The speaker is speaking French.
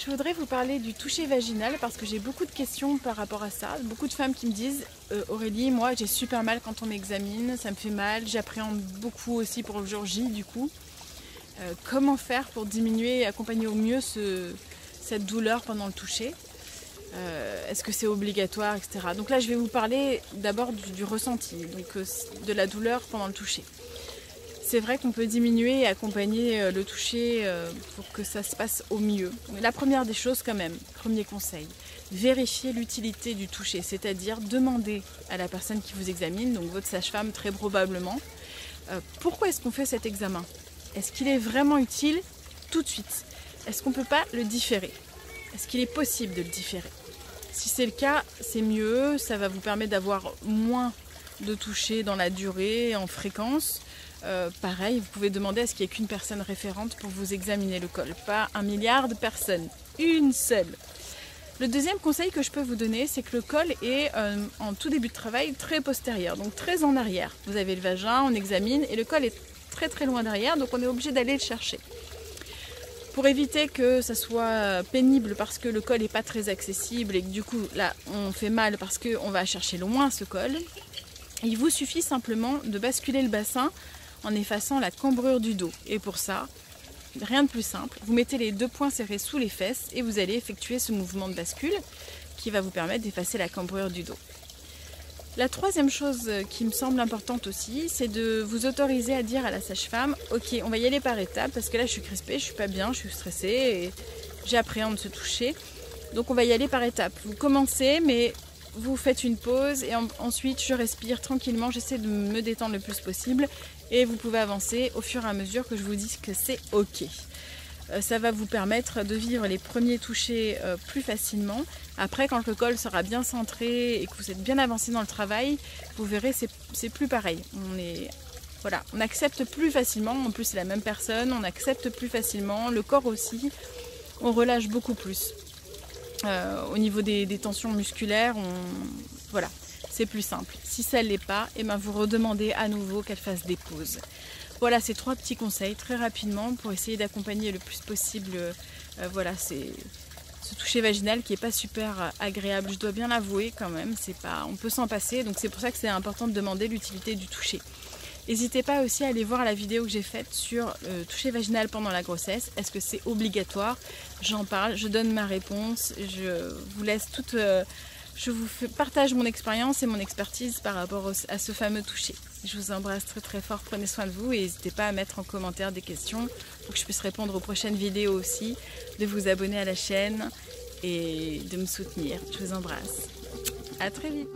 je voudrais vous parler du toucher vaginal parce que j'ai beaucoup de questions par rapport à ça. Beaucoup de femmes qui me disent Aurélie, moi j'ai super mal quand on m'examine, ça me fait mal, j'appréhende beaucoup aussi pour le jour J du coup. Comment faire pour diminuer et accompagner au mieux cette douleur pendant le toucher? Est-ce que c'est obligatoire, etc. Donc là je vais vous parler d'abord du ressenti, donc de la douleur pendant le toucher. C'est vrai qu'on peut diminuer et accompagner le toucher pour que ça se passe au mieux. Mais la première des choses quand même, premier conseil, vérifier l'utilité du toucher, c'est-à-dire demander à la personne qui vous examine, donc votre sage-femme très probablement, pourquoi est-ce qu'on fait cet examen? Est-ce qu'il est vraiment utile tout de suite? Est-ce qu'on ne peut pas le différer? Est-ce qu'il est possible de le différer? Si c'est le cas, c'est mieux, ça va vous permettre d'avoir moins de toucher dans la durée, en fréquence. Pareil, vous pouvez demander à ce qu'il n'y ait qu'une personne référente pour vous examiner le col, pas 1 milliard de personnes, une seule. Le deuxième conseil que je peux vous donner, c'est que le col est en tout début de travail très postérieur, donc très en arrière. Vous avez le vagin, on examine et le col est très très loin derrière, donc on est obligé d'aller le chercher. Pour éviter que ça soit pénible parce que le col n'est pas très accessible et que du coup là on fait mal parce qu'on va chercher loin ce col, il vous suffit simplement de basculer le bassin en effaçant la cambrure du dos. Et pour ça, rien de plus simple, vous mettez les 2 poings serrés sous les fesses et vous allez effectuer ce mouvement de bascule qui va vous permettre d'effacer la cambrure du dos. La troisième chose qui me semble importante aussi, c'est de vous autoriser à dire à la sage-femme « Ok, on va y aller par étapes parce que là je suis crispée, je suis pas bien, je suis stressée et j'appréhende ce toucher. Donc on va y aller par étapes. Vous commencez mais vous faites une pause et ensuite je respire tranquillement, j'essaie de me détendre le plus possible et vous pouvez avancer au fur et à mesure que je vous dis que c'est ok. Ça va vous permettre de vivre les premiers touchés plus facilement. Après, quand le col sera bien centré et que vous êtes bien avancé dans le travail, vous verrez, c'est plus pareil. On accepte plus facilement, en plus c'est la même personne, on accepte plus facilement, le corps aussi, on relâche beaucoup plus. Au niveau des tensions musculaires, voilà, c'est plus simple. Si ça ne l'est pas, eh ben vous redemandez à nouveau qu'elle fasse des pauses. Voilà, ces 3 petits conseils très rapidement pour essayer d'accompagner le plus possible ce toucher vaginal qui n'est pas super agréable. Je dois bien l'avouer quand même, on peut s'en passer, donc c'est pour ça que c'est important de demander l'utilité du toucher. N'hésitez pas aussi à aller voir la vidéo que j'ai faite sur le toucher vaginal pendant la grossesse. Est-ce que c'est obligatoire? J'en parle, je donne ma réponse, je vous laisse toute... je vous partage mon expérience et mon expertise par rapport à ce fameux toucher. Je vous embrasse très très fort, prenez soin de vous et n'hésitez pas à mettre en commentaire des questions pour que je puisse répondre aux prochaines vidéos aussi, de vous abonner à la chaîne et de me soutenir. Je vous embrasse. À très vite.